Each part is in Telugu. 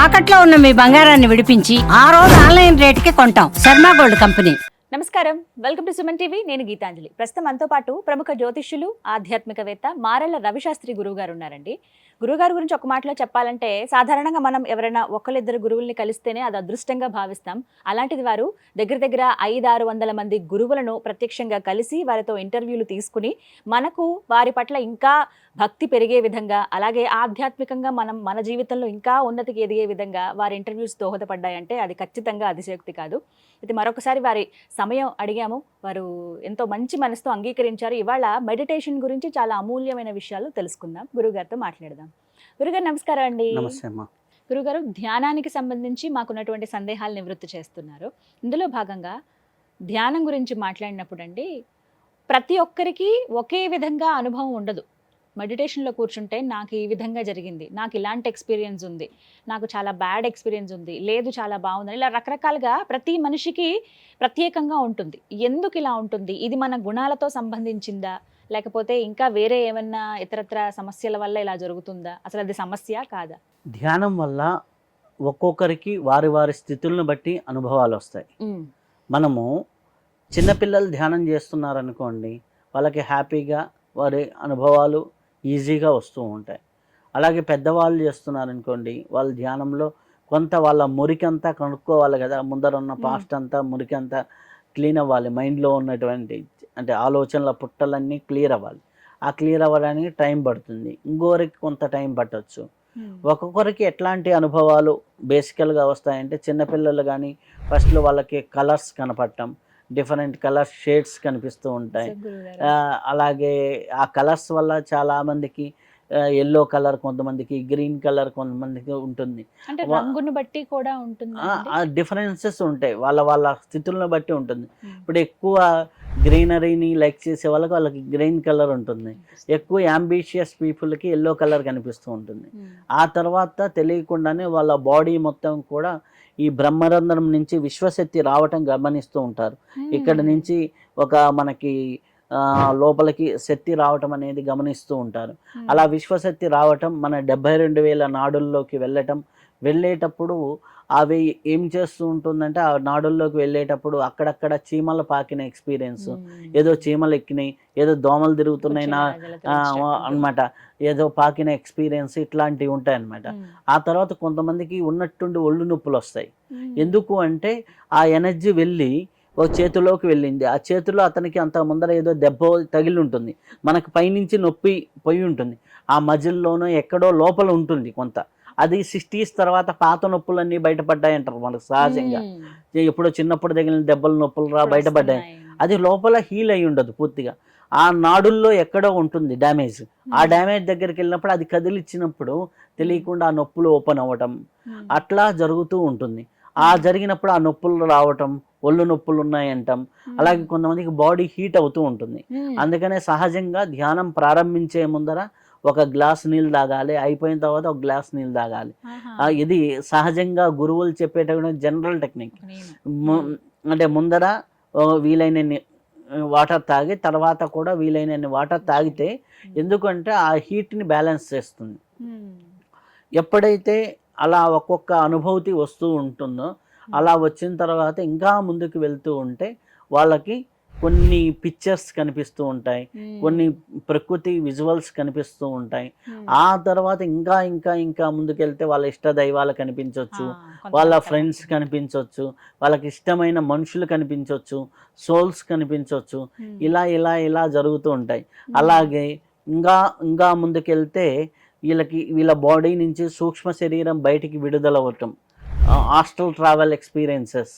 తాకట్లో ఉన్న మీ బంగారాన్ని విడిపించి ఆ రోజు ఆన్లైన్ రేటుకి కొంటాం. Sharma gold company. నమస్కారం, వెల్కమ్ టు సుమన్ టీవీ. నేను గీతాంజలి. ప్రస్తుతం మనతో పాటు ప్రముఖ జ్యోతిష్యులు, ఆధ్యాత్మికవేత్త మారెళ్ల రవిశాస్త్రి గురువు గారు ఉన్నారండి. గురువుగారి గురించి ఒక మాటలో చెప్పాలంటే, సాధారణంగా మనం ఎవరైనా ఒకళ్ళిద్దరు గురువుల్ని కలిస్తేనే అది అదృష్టంగా భావిస్తాం. అలాంటిది వారు దగ్గర 500-600 మంది గురువులను ప్రత్యక్షంగా కలిసి వారితో ఇంటర్వ్యూలు తీసుకుని మనకు వారి పట్ల ఇంకా భక్తి పెరిగే విధంగా, అలాగే ఆధ్యాత్మికంగా మనం మన జీవితంలో ఇంకా ఉన్నతికి ఎదిగే విధంగా వారి ఇంటర్వ్యూస్ దోహదపడ్డాయంటే అది ఖచ్చితంగా అతిశయోక్తి కాదు. ఇది మరొకసారి వారి సమయం అడిగాము. వారు ఎంతో మంచి మనసుతో అంగీకరించారు. ఇవాళ మెడిటేషన్ గురించి చాలా అమూల్యమైన విషయాలు తెలుసుకుందాం. గురుగారితో మాట్లాడదాం. గురుగారు నమస్కారం అండి. నమస్తే అమ్మా. గురుగారు, ధ్యానానికి సంబంధించి మాకున్నటువంటి సందేహాలు నివృత్తి చేస్తున్నారు. ఇందులో భాగంగా ధ్యానం గురించి మాట్లాడినప్పుడు అండి, ప్రతి ఒక్కరికి ఒకే విధంగా అనుభవం ఉండదు. మెడిటేషన్లో కూర్చుంటే నాకు ఈ విధంగా జరిగింది, నాకు ఇలాంటి ఎక్స్పీరియన్స్ ఉంది, నాకు చాలా బ్యాడ్ ఎక్స్పీరియన్స్ ఉంది, లేదు చాలా బాగుంది, ఇలా రకరకాలుగా ప్రతి మనిషికి ప్రత్యేకంగా ఉంటుంది. ఎందుకు ఇలా ఉంటుంది? ఇది మన గుణాలతో సంబంధించిందా, లేకపోతే ఇంకా వేరే ఏమన్నా ఇతరత్ర సమస్యల వల్ల ఇలా జరుగుతుందా? అసలు అది సమస్య కాదా? ధ్యానం వల్ల ఒక్కొక్కరికి వారి వారి స్థితులను బట్టి అనుభవాలు వస్తాయి. మనము చిన్నపిల్లలు ధ్యానం చేస్తున్నారనుకోండి, వాళ్ళకి హ్యాపీగా వారి అనుభవాలు ఈజీగా వస్తూ ఉంటాయి. అలాగే పెద్దవాళ్ళు చేస్తున్నారనుకోండి, వాళ్ళ ధ్యానంలో కొంత వాళ్ళ మురికంతా కనుక్కోవాలి కదా, ముందర ఉన్న పాస్ట్ అంతా మురికంతా క్లీన్ అవ్వాలి. మైండ్లో ఉన్నటువంటి అంటే ఆలోచనల పుట్టలన్నీ క్లియర్ అవ్వాలి. ఆ క్లియర్ అవ్వడానికి టైం పడుతుంది. ఇంకొకరికి కొంత టైం పట్టవచ్చు. ఒక్కొక్కరికి ఎట్లాంటి అనుభవాలు బేసికల్గా వస్తాయంటే, చిన్నపిల్లలు కానీ ఫస్ట్లో వాళ్ళకి కలర్స్ కనపడటం, డిఫరెంట్ కలర్ షేడ్స్ కనిపిస్తూ ఉంటాయి. అలాగే ఆ కలర్స్ వల్ల చాలామందికి ఎల్లో కలర్, కొంతమందికి గ్రీన్ కలర్, కొంతమందికి ఉంటుంది. అంటే రంగును బట్టి కూడా ఉంటుంది. డిఫరెన్సెస్ ఉంటాయి, వాళ్ళ వాళ్ళ స్థితులను బట్టి ఉంటుంది. ఇప్పుడు ఎక్కువ గ్రీనరీని లైక్ చేసే వాళ్ళకి గ్రీన్ కలర్ ఉంటుంది. ఎక్కువ యాంబిషియస్ పీపుల్కి ఎల్లో కలర్ కనిపిస్తూ ఉంటుంది. ఆ తర్వాత తెలియకుండానే వాళ్ళ బాడీ మొత్తం కూడా ఈ బ్రహ్మరంధ్రం నుంచి విశ్వశక్తి రావటం గమనిస్తూ ఉంటారు. ఇక్కడ నుంచి ఒక మనకి లోపలికి శక్తి రావటం అనేది గమనిస్తూ ఉంటారు. అలా విశ్వశక్తి రావటం మన 72,000 నాడుల్లోకి వెళ్ళేటప్పుడు అవి ఏం చేస్తూ ఉంటుందంటే, ఆ నాడుల్లోకి వెళ్ళేటప్పుడు అక్కడక్కడ చీమలు పాకిన ఎక్స్పీరియన్స్, ఏదో చీమలు ఎక్కినాయి, ఏదో దోమలు తిరుగుతున్నాయి అన్నమాట, ఏదో పాకిన ఎక్స్పీరియన్స్, ఇట్లాంటివి ఉంటాయి అన్నమాట. ఆ తర్వాత కొంతమందికి ఉన్నట్టుండి ఒళ్ళు నొప్పులు వస్తాయి. ఎందుకు అంటే ఆ ఎనర్జీ వెళ్ళి ఒక చేతిలోకి వెళ్ళింది. ఆ చేతిలో అతనికి అంత ముందర ఏదో దెబ్బ తగిలి ఉంటుంది, మనకు పైనుంచి నొప్పి పోయి ఉంటుంది, ఆ మజిల్లోనో ఎక్కడో లోపల ఉంటుంది కొంత. అది 60s తర్వాత పాత నొప్పులన్నీ బయటపడ్డాయి అంటారు మనకు సహజంగా. ఎప్పుడో చిన్నప్పుడు తగిలిన దెబ్బలు నొప్పులు బయటపడ్డాయి. అది లోపల హీల్ అయి ఉండదు పూర్తిగా, ఆ నాడుల్లో ఎక్కడో ఉంటుంది డ్యామేజ్. ఆ డ్యామేజ్ దగ్గరికి వెళ్ళినప్పుడు అది కదిలిచ్చినప్పుడు తెలియకుండా ఆ నొప్పులు ఓపెన్ అవ్వటం అట్లా జరుగుతూ ఉంటుంది. ఆ జరిగినప్పుడు ఆ నొప్పులు రావటం, ఒళ్ళు నొప్పులు ఉన్నాయంటాం. అలాగే కొంతమందికి బాడీ హీట్ అవుతూ ఉంటుంది. అందుకనే సహజంగా ధ్యానం ప్రారంభించే ముందర ఒక గ్లాస్ నీళ్ళు తాగాలి, అయిపోయిన తర్వాత ఒక గ్లాస్ నీళ్ళు తాగాలి. ఇది సహజంగా గురువులు చెప్పేటటువంటి జనరల్ టెక్నిక్. అంటే ముందర వీలైనన్ని వాటర్ తాగి తర్వాత కూడా వీలైనన్ని వాటర్ తాగితే, ఎందుకంటే ఆ హీట్ని బ్యాలెన్స్ చేస్తుంది. ఎప్పుడైతే అలా ఒక్కొక్క అనుభూతి వస్తూ ఉంటుందో, అలా వచ్చిన తర్వాత ఇంకా ముందుకు వెళ్తూ ఉంటే వాళ్ళకి కొన్ని పిక్చర్స్ కనిపిస్తూ ఉంటాయి, కొన్ని ప్రకృతి విజువల్స్ కనిపిస్తూ ఉంటాయి. ఆ తర్వాత ఇంకా ఇంకా ఇంకా ముందుకెళ్తే వాళ్ళ ఇష్ట దైవాలు కనిపించవచ్చు, వాళ్ళ ఫ్రెండ్స్ కనిపించవచ్చు, వాళ్ళకి ఇష్టమైన మనుషులు కనిపించవచ్చు, సోల్స్ కనిపించవచ్చు. ఇలా ఇలా ఇలా జరుగుతూ ఉంటాయి. అలాగే ఇంకా ఇంకా ముందుకెళ్తే వీళ్ళ బాడీ నుంచి సూక్ష్మ శరీరం బయటికి విడుదలవ్వటం, ఆస్ట్రల్ ట్రావెల్ ఎక్స్పీరియన్సెస్.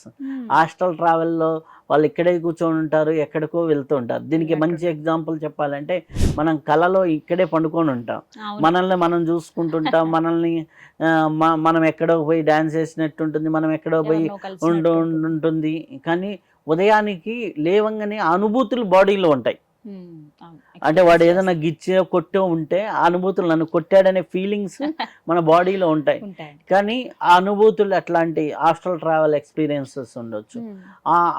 ఆస్ట్రల్ ట్రావెల్లో వాళ్ళు ఇక్కడే కూర్చొని ఉంటారు, ఎక్కడికో వెళ్తూ ఉంటారు. దీనికి మంచి ఎగ్జాంపుల్ చెప్పాలంటే, మనం కళలో ఇక్కడే పండుకొని ఉంటాం, మనల్ని మనం చూసుకుంటుంటాం, మనల్ని మనం ఎక్కడో పోయి డ్యాన్స్ చేసినట్టు ఉంటుంది, మనం ఎక్కడో పోయి ఉంటుంది. కానీ ఉదయానికి లేవంగానే అనుభూతులు బాడీలో ఉంటాయి. అంటే వాడు ఏదైనా గిచ్చో కొట్టో ఉంటే ఆ అనుభూతులు, నన్ను కొట్టాడనే ఫీలింగ్స్ మన బాడీలో ఉంటాయి. కానీ ఆ అనుభూతులు అట్లాంటి ఆస్ట్రల్ ట్రావెల్ ఎక్స్పీరియన్సెస్ ఉండొచ్చు.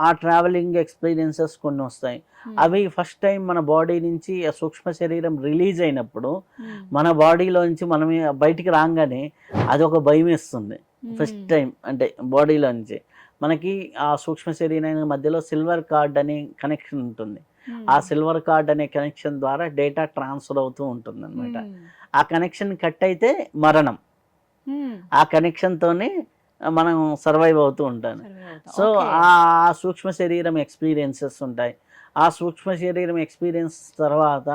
ఆ ట్రావెలింగ్ ఎక్స్పీరియన్సెస్ కొన్ని వస్తాయి. అవి ఫస్ట్ టైం మన బాడీ నుంచి ఆ సూక్ష్మ శరీరం రిలీజ్ అయినప్పుడు మన బాడీలో నుంచి మనమే బయటికి రాగానే అదొక భయం వేస్తుంది. ఫస్ట్ టైం అంటే బాడీలో నుంచి మనకి ఆ సూక్ష్మ శరీరానికి మధ్యలో సిల్వర్ కార్డ్ అనే కనెక్షన్ ఉంటుంది. ఆ సిల్వర్ కార్డ్ అనే కనెక్షన్ ద్వారా డేటా ట్రాన్స్ఫర్ అవుతూ ఉంటుంది అనమాట. ఆ కనెక్షన్ కట్ అయితే మరణం. ఆ కనెక్షన్తోనే మనం సర్వైవ్ అవుతూ ఉంటాను. సో ఆ సూక్ష్మ శరీరం ఎక్స్పీరియన్సెస్ ఉంటాయి. ఆ సూక్ష్మ శరీరం ఎక్స్పీరియన్స్ తర్వాత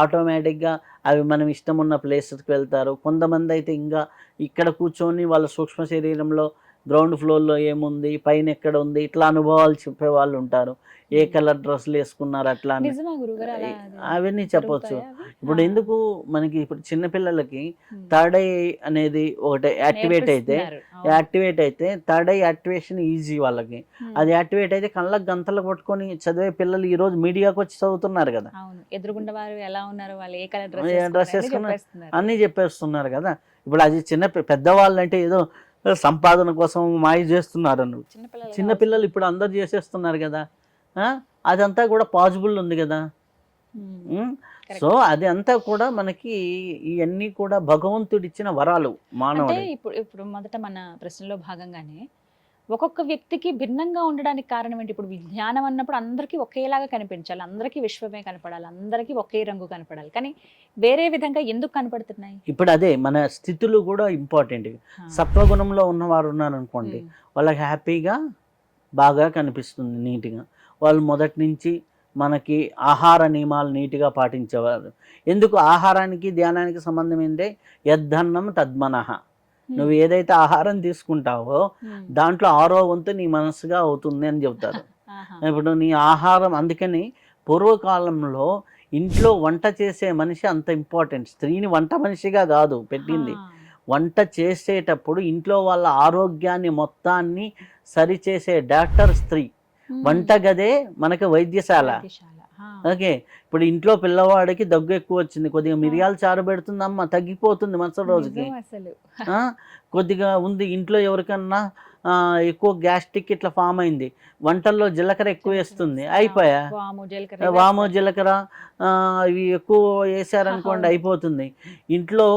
ఆటోమేటిక్గా అవి మనం ఇష్టం ఉన్న ప్లేసెస్కి వెళ్తారు. కొంతమంది అయితే ఇంకా ఇక్కడ కూర్చొని వాళ్ళ సూక్ష్మ శరీరంలో గ్రౌండ్ ఫ్లోర్లో ఏముంది, పైన ఎక్కడ ఉంది, ఇట్లా అనుభవాలు చెప్పే వాళ్ళు ఉంటారు. ఏ కలర్ డ్రెస్సులు వేసుకున్నారు అట్లా అని. అవన్నీ చెప్పొచ్చు. ఇప్పుడు ఎందుకు మనకి ఇప్పుడు చిన్నపిల్లలకి థర్డ్ ఐ అనేది ఒకటి యాక్టివేట్ అయితే థర్డ్ ఐ యాక్టివేషన్ ఈజీ వాళ్ళకి. అది యాక్టివేట్ అయితే కళ్ళకు గంతలు పట్టుకొని చదివే పిల్లలు ఈ రోజు మీడియాకి వచ్చి చదువుతున్నారు కదా, ఎదురుగుండా వారు ఎలా ఉన్నారు, వాళ్ళు ఏ కలర్ డ్రెస్ వేసుకున్నారు అన్నీ చెప్పేస్తున్నారు కదా. ఇప్పుడు అది పెద్దవాళ్ళు అంటే ఏదో సంపాదన కోసం మాయ చేస్తున్నారు. చిన్నపిల్లలు ఇప్పుడు అందరు చేసేస్తున్నారు కదా. అదంతా కూడా పాసిబుల్ ఉంది కదా. సో అది అంతా కూడా మనకి ఇవన్నీ కూడా భగవంతుడిచ్చిన వరాలు మానవుడు. ఇప్పుడు మొదట మన ప్రశ్నలో భాగంగానే ఒక్కొక్క వ్యక్తికి భిన్నంగా ఉండడానికి కారణం ఏంటి? ఇప్పుడు విజ్ఞానం అన్నప్పుడు అందరికీ ఒకేలాగా కనిపించాలి, అందరికీ విశ్వమే కనపడాలి, అందరికీ ఒకే రంగు కనపడాలి, కానీ వేరే విధంగా ఎందుకు కనపడుతున్నాయి? ఇప్పుడు అదే మన స్థితులు కూడా ఇంపార్టెంట్. సత్వగుణంలో ఉన్నవారు ఉన్నారు అనుకోండి, వాళ్ళకి హ్యాపీగా బాగా కనిపిస్తుంది, నీట్గా. వాళ్ళు మొదటి నుంచి మనకి ఆహార నియమాలు నీట్గా పాటించేవారు. ఎందుకు ఆహారానికి ధ్యానానికి సంబంధం ఏంటంటే యద్ధన్నం తద్మనః. నువ్వు ఏదైతే ఆహారం తీసుకుంటావో దాంట్లో 6వ వంతు నీ మనసుగా అవుతుంది అని చెబుతారు. ఇప్పుడు నీ ఆహారం, అందుకని పూర్వకాలంలో ఇంట్లో వంట చేసే మనిషి అంత ఇంపార్టెంట్. స్త్రీని వంట మనిషిగా కాదు పెట్టింది, వంట చేసేటప్పుడు ఇంట్లో వాళ్ళ ఆరోగ్యాన్ని మొత్తాన్ని సరిచేసే డాక్టర్ స్త్రీ. వంటగదే మనకి వైద్యశాల. ఓకే, ఇప్పుడు ఇంట్లో పిల్లవాడికి దగ్గు ఎక్కువ వచ్చింది, కొద్దిగా మిరియాలు చారు పెడుతుందమ్మా, తగ్గిపోతుంది మరుసటి రోజుకి. కొద్దిగా ఉంది ఇంట్లో ఎవరికన్నా ఎక్కువ గ్యాస్ట్రిక్ ఇట్లా ఫామ్ అయింది, వంటల్లో జీలకర్ర ఎక్కువ వేస్తుంది, అయిపోయా. వాము జీలకర్ర ఇవి ఎక్కువ వేసారనుకోండి అయిపోతుంది. ఇంట్లో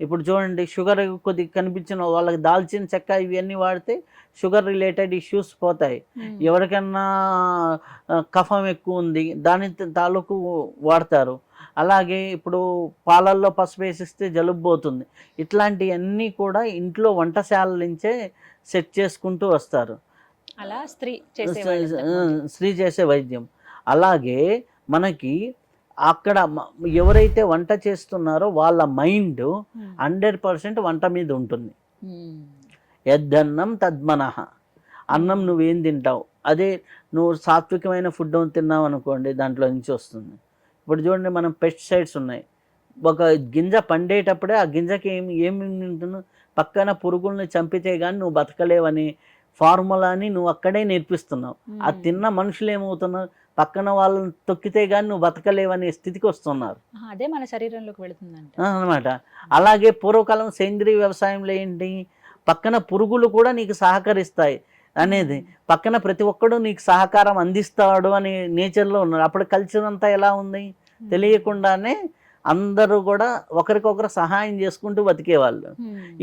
ఇప్పుడు చూడండి, షుగర్ కొద్దిగా కనిపించిన వాళ్ళకి దాల్చిన చెక్క ఇవన్నీ వాడితే షుగర్ రిలేటెడ్ ఇష్యూస్ పోతాయి. ఎవరికన్నా కఫం ఎక్కువ ఉంది దాని తాలూకు వాడతారు. అలాగే ఇప్పుడు పాలల్లో పసుపు వేసిస్తే జలుబు పోతుంది. ఇట్లాంటివన్నీ కూడా ఇంట్లో వంటశాల నుంచే సెట్ చేసుకుంటూ వస్తారు. అలా స్త్రీ చేసే వైద్యం. అలాగే మనకి అక్కడ ఎవరైతే వంట చేస్తున్నారో వాళ్ళ మైండ్ 100% వంట మీద ఉంటుంది. యద్దన్నం తద్మనః. అన్నం నువ్వేం తింటావు, అదే నువ్వు సాత్వికమైన ఫుడ్ తిన్నావు అనుకోండి దాంట్లో నుంచి వస్తుంది. ఇప్పుడు చూడండి, మనం పెస్టిసైడ్స్ ఉన్నాయి. ఒక గింజ పండేటప్పుడే ఆ గింజకి ఏమి ఉంటుందో పక్కన పురుగుల్ని చంపితే కానీ నువ్వు బతకలేవని ఫార్ములాని నువ్వు అక్కడే నేర్పిస్తున్నావు. ఆ తిన్న మనుషులు ఏమవుతున్నారు, పక్కన వాళ్ళని తొక్కితే కానీ నువ్వు బతకలేవనే స్థితికి వస్తున్నారు. అదే మన శరీరంలోకి వెళుతుందంట అనమాట. అలాగే పూర్వకాలం సేంద్రీయ వ్యవసాయంలో ఏంటి, పక్కన పురుగులు కూడా నీకు సహకరిస్తాయి అనేది, పక్కన ప్రతి ఒక్కడు నీకు సహకారం అందిస్తాడు అని నేచర్లో ఉన్నారు. అప్పుడు కల్చర్ అంతా ఎలా ఉంది, తెలియకుండానే అందరూ కూడా ఒకరికొకరు సహాయం చేసుకుంటూ బతికేవాళ్ళు.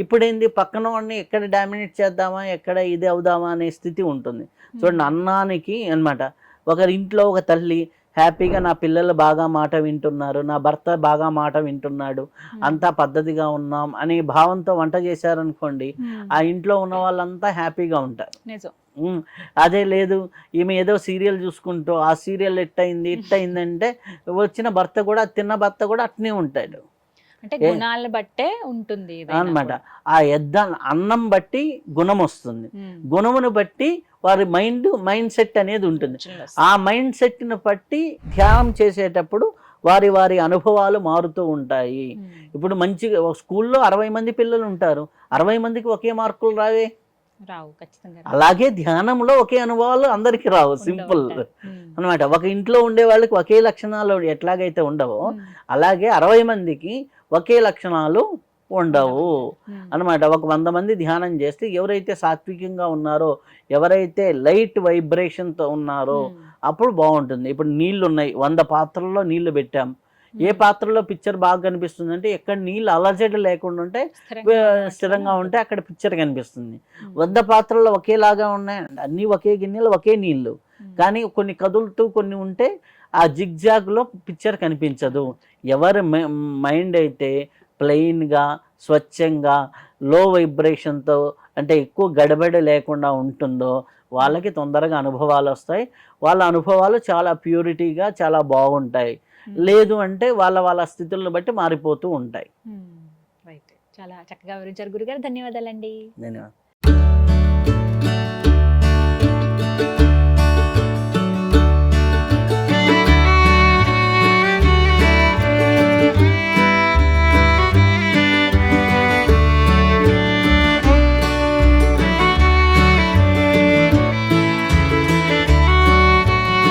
ఇప్పుడేంది, పక్కన వాడిని ఎక్కడ డామినేట్ చేద్దామా, ఎక్కడ ఇది అవుదామా అనే స్థితి ఉంటుంది. చూడండి, అన్నానికి అన్నమాట. ఒకరి ఇంట్లో ఒక తల్లి హ్యాపీగా నా పిల్లలు బాగా మాట వింటున్నారు, నా భర్త బాగా మాట వింటున్నాడు, అంతా పద్ధతిగా ఉన్నాం అనే భావంతో వంట చేశారనుకోండి, ఆ ఇంట్లో ఉన్న వాళ్ళంతా హ్యాపీగా ఉంటారు. అదే లేదు, ఈమె ఏదో సీరియల్ చూసుకుంటూ ఆ సీరియల్ ఎట్టయిందంటే వచ్చిన భర్త కూడా, తిన్న భర్త కూడా అట్నే ఉంటాడు. అంటే గుణాలను బట్టే ఉంటుంది అన్నమాట. ఆ అన్నం బట్టి గుణం వస్తుంది, గుణమును బట్టి వారి మైండ్ సెట్ అనేది ఉంటుంది. ఆ మైండ్ సెట్ని బట్టి ధ్యానం చేసేటప్పుడు వారి అనుభవాలు మారుతూ ఉంటాయి. ఇప్పుడు మంచిగా స్కూల్లో 60 మంది పిల్లలు ఉంటారు, 60 మందికి ఒకే మార్కులు రావే, రావు ఖచ్చితంగా. అలాగే ధ్యానంలో ఒకే అనుభవాలు అందరికీ రావు, సింపుల్ అనమాట. ఒక ఇంట్లో ఉండే వాళ్ళకి ఒకే లక్షణాలు ఎట్లాగైతే ఉండవో అలాగే 60 మందికి ఒకే లక్షణాలు ఉండవు అనమాట. ఒక 100 మంది ధ్యానం చేస్తే ఎవరైతే సాత్వికంగా ఉన్నారో, ఎవరైతే లైట్ వైబ్రేషన్తో ఉన్నారో అప్పుడు బాగుంటుంది. ఇప్పుడు నీళ్లు ఉన్నాయి, 100 పాత్రల్లో నీళ్లు పెట్టాం, ఏ పాత్రలో పిక్చర్ బాగా కనిపిస్తుంది అంటే ఎక్కడ నీళ్ళు అలజడి లేకుండా ఉంటే స్థిరంగా ఉంటే అక్కడ పిక్చర్ కనిపిస్తుంది. 100 పాత్రలు ఒకేలాగా ఉన్నాయి, అన్ని ఒకే గిన్నెలు ఒకే నీళ్లు, కానీ కొన్ని కదులుతూ కొన్ని ఉంటే ఆ జిగ్జాగ్లో పిక్చర్ కనిపించదు. ఎవరి మైండ్ అయితే ప్లెయిన్గా స్వచ్ఛంగా లో వైబ్రేషన్తో అంటే ఎక్కువ గడబడి లేకుండా ఉంటుందో వాళ్ళకి తొందరగా అనుభవాలు వస్తాయి. వాళ్ళ అనుభవాలు చాలా ప్యూరిటీగా చాలా బాగుంటాయి. లేదు అంటే వాళ్ళ స్థితులను బట్టి మారిపోతూ ఉంటాయి. రైట్, చాలా చక్కగా వివరించారు గురుగారు, ధన్యవాదాలండి. ధన్యవాదాలు.